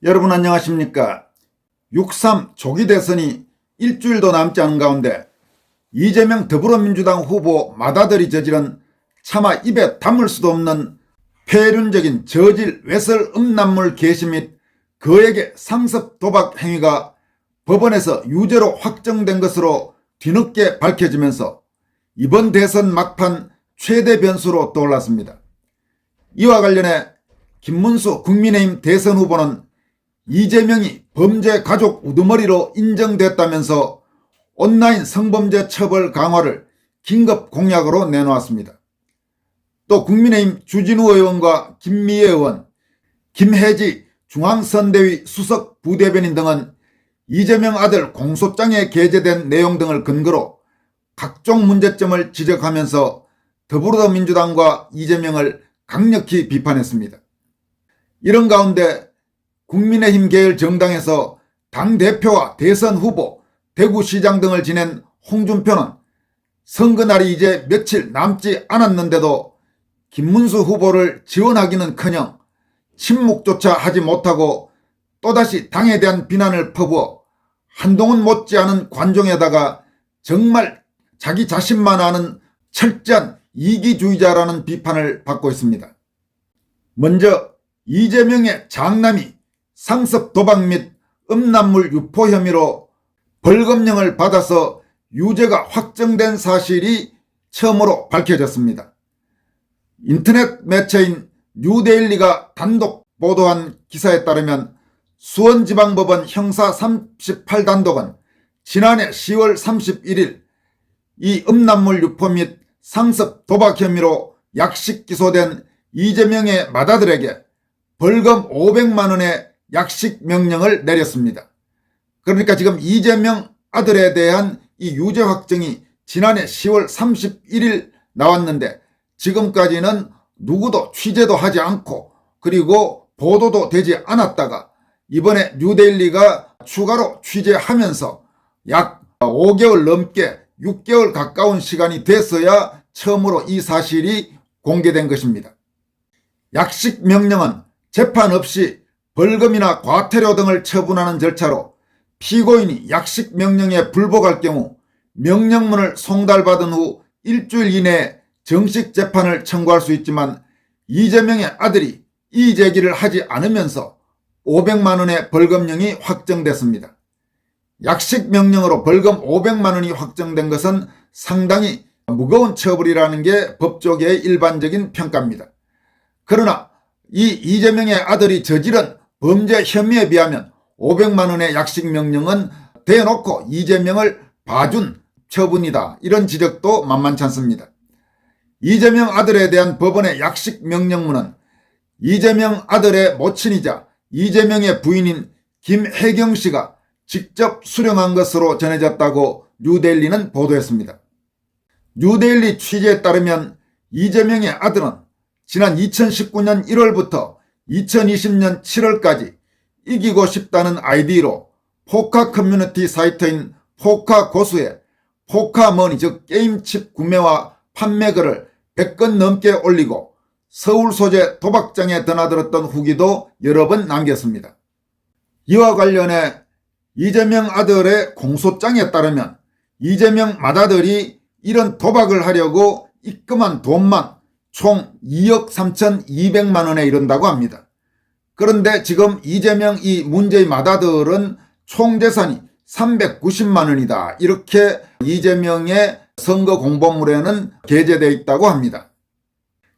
여러분 안녕하십니까. 6.3 조기 대선이 일주일도 남지 않은 가운데 이재명 더불어민주당 후보 맏아들이 저지른 차마 입에 담을 수도 없는 폐륜적인 저질 외설 음란물 게시 및 그에게 상습 도박 행위가 법원에서 유죄로 확정된 것으로 뒤늦게 밝혀지면서 이번 대선 막판 최대 변수로 떠올랐습니다. 이와 관련해 김문수 국민의힘 대선 후보는 이재명이 범죄 가족 우두머리로 인정됐다면서 온라인 성범죄 처벌 강화를 긴급 공약으로 내놓았습니다. 또 국민의힘 주진우 의원과 김미애 의원, 김혜지 중앙선대위 수석 부대변인 등은 이재명 아들 공소장에 게재된 내용 등을 근거로 각종 문제점을 지적하면서 더불어민주당과 이재명을 강력히 비판했습니다. 이런 가운데 국민의힘 계열 정당에서 당대표와 대선 후보, 대구시장 등을 지낸 홍준표는 선거날이 이제 며칠 남지 않았는데도 김문수 후보를 지원하기는커녕 침묵조차 하지 못하고 또다시 당에 대한 비난을 퍼부어 한동훈 못지않은 관종에다가 정말 자기 자신만 아는 철저한 이기주의자라는 비판을 받고 있습니다. 먼저 이재명의 장남이 상습 도박 및 음란물 유포 혐의로 벌금형을 받아서 유죄가 확정된 사실이 처음으로 밝혀졌습니다. 인터넷 매체인 뉴데일리가 단독 보도한 기사에 따르면 수원지방법원 형사 38단독은 지난해 10월 31일 이 음란물 유포 및 상습 도박 혐의로 약식 기소된 이재명의 맏아들에게 벌금 500만 원의 약식 명령을 내렸습니다. 그러니까 지금 이재명 아들에 대한 이 유죄 확정이 지난해 10월 31일 나왔는데 지금까지는 누구도 취재도 하지 않고 그리고 보도도 되지 않았다가 이번에 뉴데일리가 추가로 취재하면서 약 5개월 넘게 6개월 가까운 시간이 됐어야 처음으로 이 사실이 공개된 것입니다. 약식 명령은 재판 없이 벌금이나 과태료 등을 처분하는 절차로 피고인이 약식 명령에 불복할 경우 명령문을 송달받은 후 일주일 이내에 정식 재판을 청구할 수 있지만 이재명의 아들이 이의 제기를 하지 않으면서 500만 원의 벌금형이 확정됐습니다. 약식 명령으로 벌금 500만 원이 확정된 것은 상당히 무거운 처벌이라는 게 법조계의 일반적인 평가입니다. 그러나 이 이재명의 아들이 저지른 범죄 혐의에 비하면 500만 원의 약식 명령은 대놓고 이재명을 봐준 처분이다. 이런 지적도 만만치 않습니다. 이재명 아들에 대한 법원의 약식 명령문은 이재명 아들의 모친이자 이재명의 부인인 김혜경 씨가 직접 수령한 것으로 전해졌다고 뉴데일리는 보도했습니다. 뉴데일리 취재에 따르면 이재명의 아들은 지난 2019년 1월부터 2020년 7월까지 이기고 싶다는 아이디로 포카 커뮤니티 사이트인 포카고수에 포카머니 즉 게임칩 구매와 판매 글을 100건 넘게 올리고 서울 소재 도박장에 드나들었던 후기도 여러 번 남겼습니다. 이와 관련해 이재명 아들의 공소장에 따르면 이재명 맏아들이 이런 도박을 하려고 입금한 돈만 총 2억 3,200만 원에 이른다고 합니다. 그런데 지금 이재명 이 문제의 맏아들은 총 재산이 390만 원이다. 이렇게 이재명의 선거 공보물에는 게재되어 있다고 합니다.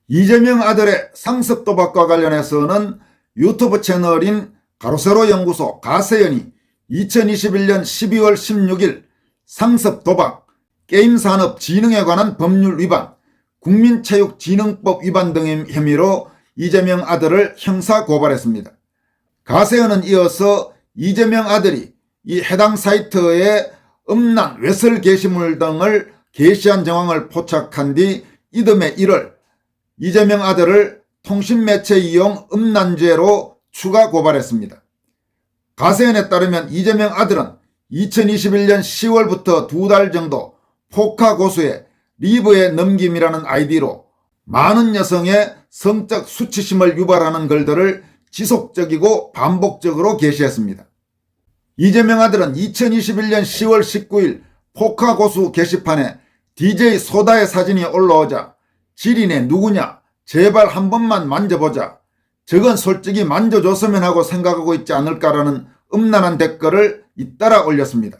이재명 아들의 상습 도박과 관련해서는 유튜브 채널인 가로세로 연구소 가세연이 2021년 12월 16일 상습 도박, 게임산업진흥에 관한 법률 위반, 국민체육진흥법 위반 등의 혐의로 이재명 아들을 형사 고발했습니다. 가세연은 이어서 이재명 아들이 이 해당 사이트에 음란 외설 게시물 등을 게시한 정황을 포착한 뒤 이듬해 1월 이재명 아들을 통신매체 이용 음란죄로 추가 고발했습니다. 가세연에 따르면 이재명 아들은 2021년 10월부터 2달 정도 포카고수의 리브의 넘김이라는 아이디로 많은 여성의 성적 수치심을 유발하는 글들을 지속적이고 반복적으로 게시했습니다. 이재명 아들은 2021년 10월 19일 포카고수 게시판에 DJ 소다의 사진이 올라오자 지린애 누구냐? 제발 한 번만 만져보자. 저건 솔직히 만져줬으면 하고 생각하고 있지 않을까라는 음란한 댓글을 잇따라 올렸습니다.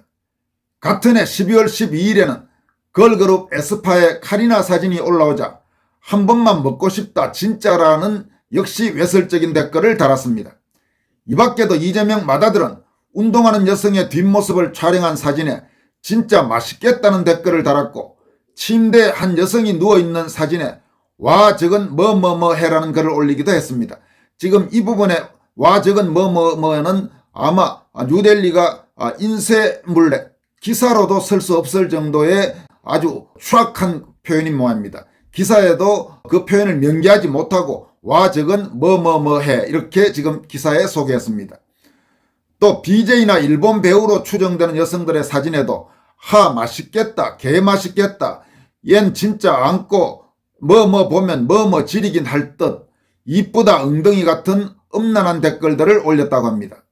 같은 해 12월 12일에는 걸그룹 에스파의 카리나 사진이 올라오자 한 번만 먹고 싶다 진짜라는 역시 외설적인 댓글을 달았습니다. 이 밖에도 이재명 맏아들은 운동하는 여성의 뒷모습을 촬영한 사진에 진짜 맛있겠다는 댓글을 달았고 침대에 한 여성이 누워있는 사진에 와 저건 뭐뭐뭐 해라는 글을 올리기도 했습니다. 지금 이 부분에 와 저건 뭐뭐뭐는 아마 뉴델리가 인쇄물에 기사로도 쓸 수 없을 정도의 아주 추악한 표현인 모양입니다. 기사에도 그 표현을 명기하지 못하고 와 저건 뭐뭐뭐 해 이렇게 지금 기사에 소개했습니다. 또 BJ나 일본 배우로 추정되는 여성들의 사진에도 하 맛있겠다 개 맛있겠다 얜 진짜 안고 뭐뭐 보면 뭐뭐 지리긴 할 듯 이쁘다 엉덩이 같은 음란한 댓글들을 올렸다고 합니다.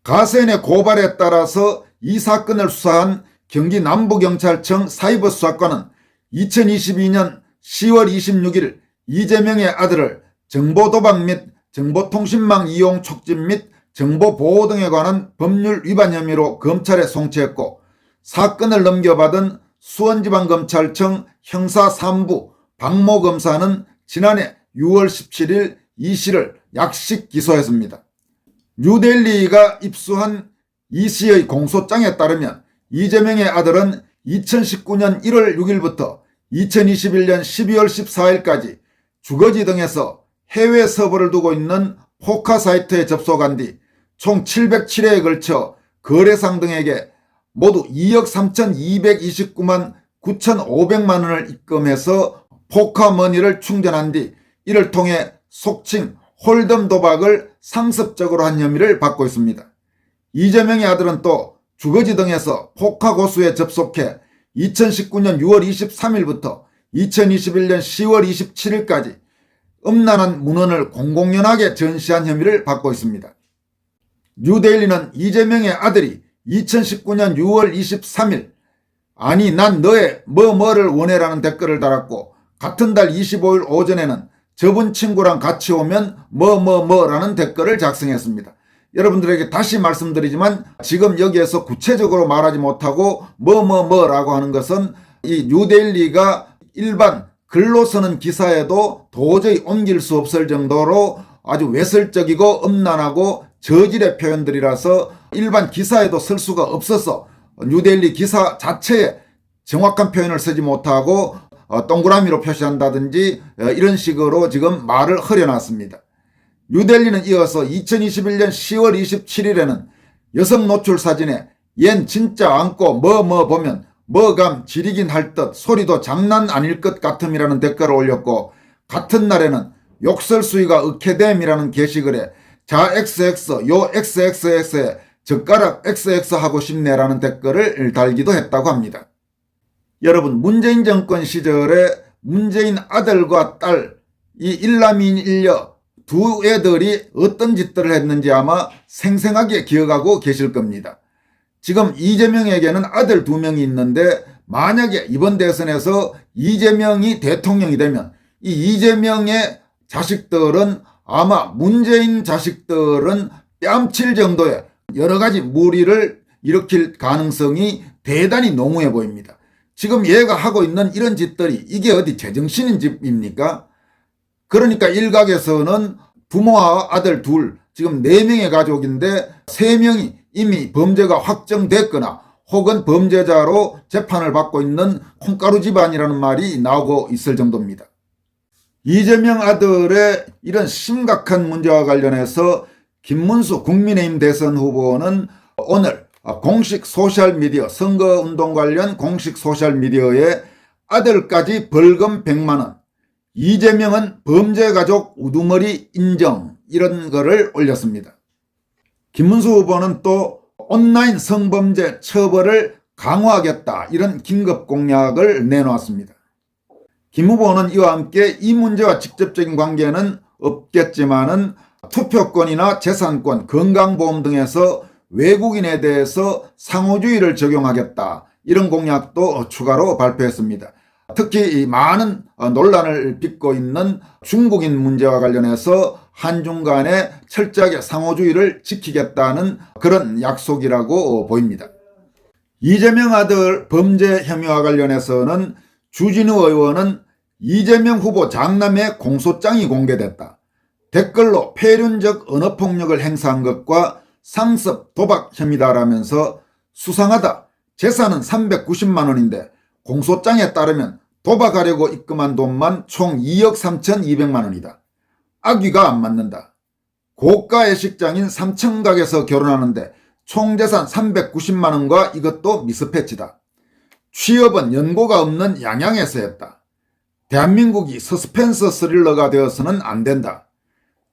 가세인의 고발에 따라서 이 사건을 수사한 경기 남부경찰청 사이버 수사관은 2022년 10월 26일 이재명의 아들을 정보도박 및 정보통신망 이용 촉진 및 정보보호 등에 관한 법률 위반 혐의로 검찰에 송치했고 사건을 넘겨받은 수원지방검찰청 형사3부 박모 검사는 지난해 6월 17일 이 씨를 약식 기소했습니다. 뉴델리가 입수한 이 씨의 공소장에 따르면 이재명의 아들은 2019년 1월 6일부터 2021년 12월 14일까지 주거지 등에서 해외 서버를 두고 있는 포카 사이트에 접속한 뒤 총 707회에 걸쳐 거래상 등에게 모두 2억 3,229만 9,500만 원을 입금해서 포카머니를 충전한 뒤 이를 통해 속칭 홀덤 도박을 상습적으로 한 혐의를 받고 있습니다. 이재명의 아들은 또 주거지 등에서 포카고수에 접속해 2019년 6월 23일부터 2021년 10월 27일까지 음란한 문헌을 공공연하게 전시한 혐의를 받고 있습니다. 뉴데일리는 이재명의 아들이 2019년 6월 23일 아니 난 너의 뭐뭐를 원해라는 댓글을 달았고 같은 달 25일 오전에는 저분 친구랑 같이 오면 뭐뭐뭐라는 댓글을 작성했습니다. 여러분들에게 다시 말씀드리지만 지금 여기에서 구체적으로 말하지 못하고 뭐뭐뭐라고 하는 것은 이 뉴데일리가 일반 글로 쓰는 기사에도 도저히 옮길 수 없을 정도로 아주 외설적이고 음란하고 저질의 표현들이라서 일반 기사에도 쓸 수가 없어서 뉴델리 기사 자체에 정확한 표현을 쓰지 못하고 동그라미로 표시한다든지 이런 식으로 지금 말을 흐려놨습니다. 뉴델리는 이어서 2021년 10월 27일에는 여성 노출 사진에 얜 진짜 안고 뭐뭐 보면 뭐감 지리긴 할 듯 소리도 장난 아닐 것 같음이라는 댓글을 올렸고 같은 날에는 욕설 수위가 억해됨이라는 게시글에 자 XX 요 XXX에 젓가락 XX 하고 싶네라는 댓글을 달기도 했다고 합니다. 여러분 문재인 정권 시절에 문재인 아들과 딸 이 일남인 일녀 두 애들이 어떤 짓들을 했는지 아마 생생하게 기억하고 계실 겁니다. 지금 이재명에게는 아들 2명이 있는데 만약에 이번 대선에서 이재명이 대통령이 되면 이 이재명의 자식들은 아마 문재인 자식들은 뺨칠 정도의 여러 가지 무리를 일으킬 가능성이 대단히 농후해 보입니다. 지금 얘가 하고 있는 이런 짓들이 이게 어디 제정신인 집입니까? 그러니까 일각에서는 부모와 아들 둘 지금 4명의 가족인데 3명이 이미 범죄가 확정됐거나 혹은 범죄자로 재판을 받고 있는 콩가루 집안이라는 말이 나오고 있을 정도입니다. 이재명 아들의 이런 심각한 문제와 관련해서 김문수 국민의힘 대선 후보는 오늘 공식 소셜미디어 선거운동 관련 공식 소셜미디어에 아들까지 벌금 100만 원 이재명은 범죄가족 우두머리 인정 이런 거를 올렸습니다. 김문수 후보는 또 온라인 성범죄 처벌을 강화하겠다 이런 긴급 공약을 내놓았습니다. 김 후보는 이와 함께 이 문제와 직접적인 관계는 없겠지만은 투표권이나 재산권, 건강보험 등에서 외국인에 대해서 상호주의를 적용하겠다, 이런 공약도 추가로 발표했습니다. 특히 이 많은 논란을 빚고 있는 중국인 문제와 관련해서 한중 간에 철저하게 상호주의를 지키겠다는 그런 약속이라고 보입니다. 이재명 아들 범죄 혐의와 관련해서는 주진우 의원은 이재명 후보 장남의 공소장이 공개됐다, 댓글로 폐륜적 언어폭력을 행사한 것과 상습 도박 혐의다라면서 수상하다, 재산은 390만 원인데 공소장에 따르면 도박하려고 입금한 돈만 총 2억 3,200만 원이다. 악귀가 안 맞는다. 고가 애식장인 삼청각에서 결혼하는데 총 재산 390만 원과 이것도 미스패치다. 취업은 연고가 없는 양양에서 했다. 대한민국이 서스펜스 스릴러가 되어서는 안 된다.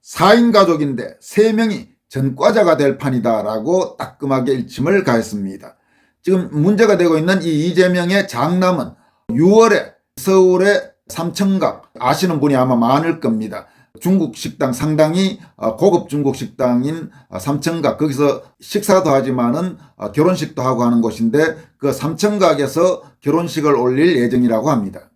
4인 가족인데 3명이 전과자가 될 판이다 라고 따끔하게 일침을 가했습니다. 지금 문제가 되고 있는 이 이재명의 장남은 6월에 서울의 삼청각, 아시는 분이 아마 많을 겁니다. 중국 식당, 상당히 고급 중국 식당인 삼청각, 거기서 식사도 하지만은 결혼식도 하고 하는 곳인데 그 삼청각에서 결혼식을 올릴 예정이라고 합니다.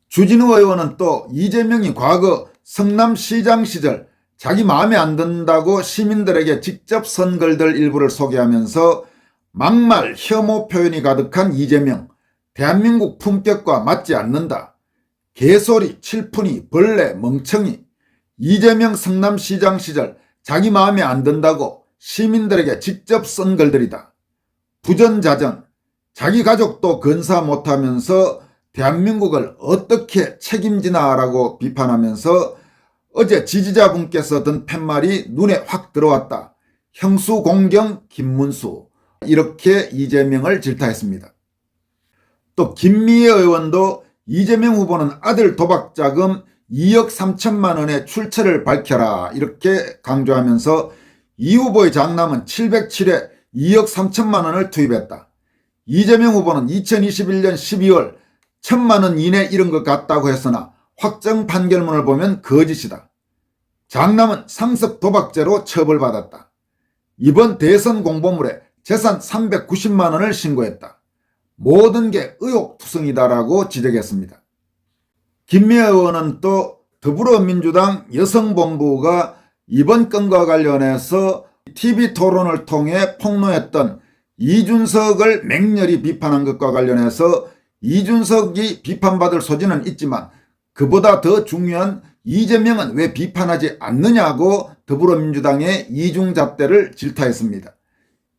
주진우 의원은 또 이재명이 과거 성남시장 시절 자기 마음에 안 든다고 시민들에게 직접 선 글들 일부를 소개하면서 막말, 혐오 표현이 가득한 이재명, 대한민국 품격과 맞지 않는다. 개소리, 칠푼이, 벌레, 멍청이. 이재명 성남시장 시절 자기 마음에 안 든다고 시민들에게 직접 쓴 글들이다. 부전자전, 자기 가족도 건사 못하면서 대한민국을 어떻게 책임지나라고 비판하면서 어제 지지자분께서 든 팻말이 눈에 확 들어왔다. 형수 공경 김문수, 이렇게 이재명을 질타했습니다. 또 김미애 의원도 이재명 후보는 아들 도박자금 2억 3천만 원의 출처를 밝혀라, 이렇게 강조하면서 이 후보의 장남은 707회 2억 3천만 원을 투입했다. 이재명 후보는 2021년 12월 1,000만 원 이내 이런 것 같다고 했으나 확정 판결문을 보면 거짓이다. 장남은 상습 도박죄로 처벌받았다. 이번 대선 공보물에 재산 390만 원을 신고했다. 모든 게 의혹투성이다라고 지적했습니다. 김미애 의원은 또 더불어민주당 여성본부가 이번 건과 관련해서 TV토론을 통해 폭로했던 이준석을 맹렬히 비판한 것과 관련해서 이준석이 비판받을 소지는 있지만 그보다 더 중요한 이재명은 왜 비판하지 않느냐고 더불어민주당의 이중잣대를 질타했습니다.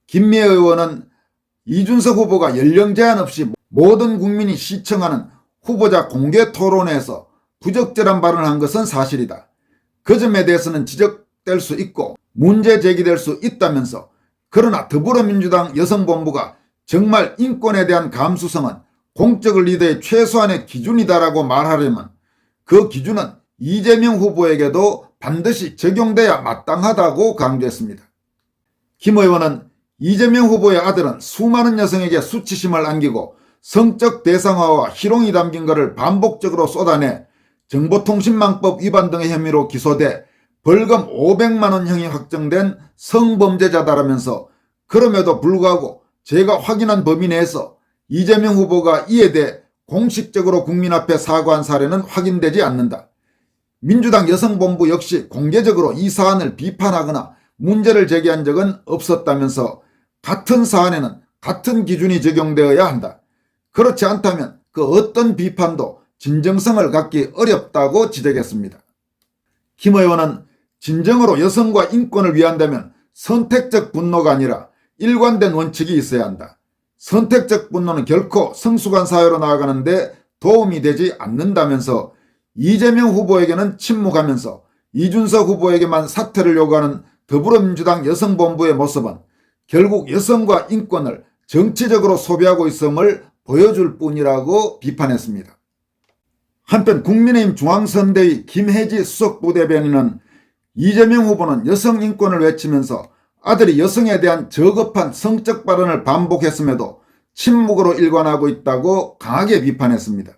김미애 의원은 이준석 후보가 연령 제한 없이 모든 국민이 시청하는 후보자 공개 토론에서 부적절한 발언을 한 것은 사실이다. 그 점에 대해서는 지적될 수 있고 문제 제기될 수 있다면서, 그러나 더불어민주당 여성본부가 정말 인권에 대한 감수성은 공적 리더의 최소한의 기준이다라고 말하려면 그 기준은 이재명 후보에게도 반드시 적용돼야 마땅하다고 강조했습니다. 김 의원은 이재명 후보의 아들은 수많은 여성에게 수치심을 안기고 성적 대상화와 희롱이 담긴 것을 반복적으로 쏟아내 정보통신망법 위반 등의 혐의로 기소돼 벌금 500만 원형이 확정된 성범죄자다라면서, 그럼에도 불구하고 제가 확인한 범위 내에서 이재명 후보가 이에 대해 공식적으로 국민 앞에 사과한 사례는 확인되지 않는다. 민주당 여성본부 역시 공개적으로 이 사안을 비판하거나 문제를 제기한 적은 없었다면서 같은 사안에는 같은 기준이 적용되어야 한다. 그렇지 않다면 그 어떤 비판도 진정성을 갖기 어렵다고 지적했습니다. 김 의원은 진정으로 여성과 인권을 위한다면 선택적 분노가 아니라 일관된 원칙이 있어야 한다. 선택적 분노는 결코 성숙한 사회로 나아가는데 도움이 되지 않는다면서 이재명 후보에게는 침묵하면서 이준석 후보에게만 사퇴를 요구하는 더불어민주당 여성본부의 모습은 결국 여성과 인권을 정치적으로 소비하고 있음을 보여줄 뿐이라고 비판했습니다. 한편 국민의힘 중앙선대위 김혜지 수석부대변인은 이재명 후보는 여성 인권을 외치면서 아들이 여성에 대한 저급한 성적 발언을 반복했음에도 침묵으로 일관하고 있다고 강하게 비판했습니다.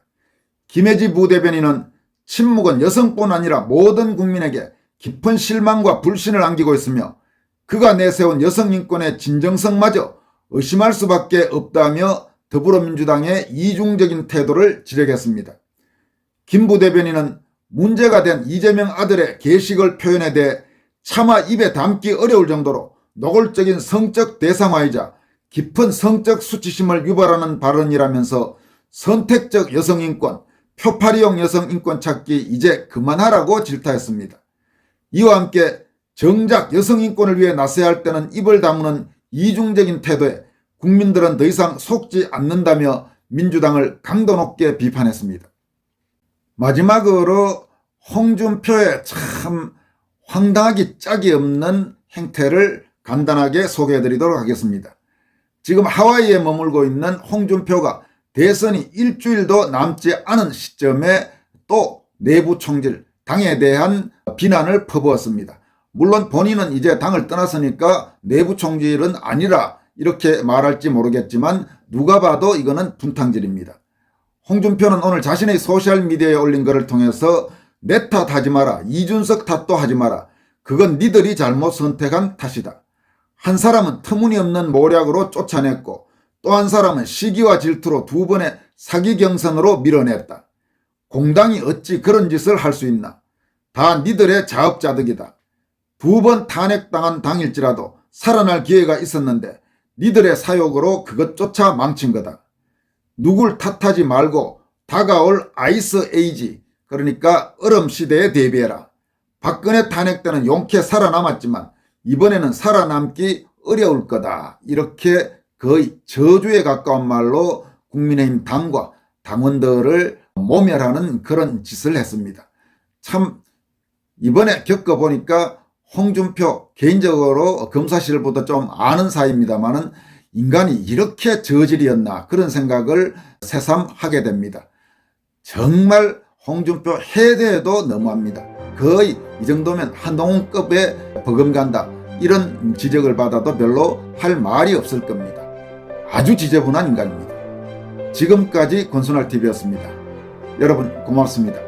김혜지 부대변인은 침묵은 여성뿐 아니라 모든 국민에게 깊은 실망과 불신을 안기고 있으며 그가 내세운 여성인권의 진정성마저 의심할 수밖에 없다며 더불어민주당의 이중적인 태도를 지적했습니다. 김 부대변인은 문제가 된 이재명 아들의 게시글 표현에 대해 차마 입에 담기 어려울 정도로 노골적인 성적 대상화이자 깊은 성적 수치심을 유발하는 발언이라면서 선택적 여성인권, 표파리용 여성인권 찾기 이제 그만하라고 질타했습니다. 이와 함께 정작 여성인권을 위해 나서야 할 때는 입을 다무는 이중적인 태도에 국민들은 더 이상 속지 않는다며 민주당을 강도 높게 비판했습니다. 마지막으로 홍준표의 참 황당하기 짝이 없는 행태를 간단하게 소개해드리도록 하겠습니다. 지금 하와이에 머물고 있는 홍준표가 대선이 일주일도 남지 않은 시점에 또 내부 총질, 당에 대한 비난을 퍼부었습니다. 물론 본인은 이제 당을 떠났으니까 내부 총질은 아니라 이렇게 말할지 모르겠지만 누가 봐도 이거는 분탕질입니다. 홍준표는 오늘 자신의 소셜미디어에 올린 글을 통해서 내 탓하지 마라, 이준석 탓도 하지 마라, 그건 니들이 잘못 선택한 탓이다. 한 사람은 터무니없는 모략으로 쫓아냈고 또 한 사람은 시기와 질투로 두 번의 사기 경선으로 밀어냈다. 공당이 어찌 그런 짓을 할 수 있나. 다 니들의 자업자득이다. 두 번 탄핵당한 당일지라도 살아날 기회가 있었는데 니들의 사욕으로 그것조차 망친 거다. 누굴 탓하지 말고 다가올 아이스 에이지, 그러니까 얼음 시대에 대비해라. 박근혜 탄핵 때는 용케 살아남았지만 이번에는 살아남기 어려울 거다. 이렇게 거의 저주에 가까운 말로 국민의힘 당과 당원들을 모멸하는 그런 짓을 했습니다. 참 이번에 겪어보니까 홍준표 개인적으로 검사실보다 좀 아는 사이입니다만은 인간이 이렇게 저질이었나 그런 생각을 새삼 하게 됩니다. 정말 홍준표 해대도 너무합니다. 거의 이 정도면 한동훈급의 버금간다 이런 지적을 받아도 별로 할 말이 없을 겁니다. 아주 지저분한 인간입니다. 지금까지 권순할TV였습니다. 여러분 고맙습니다.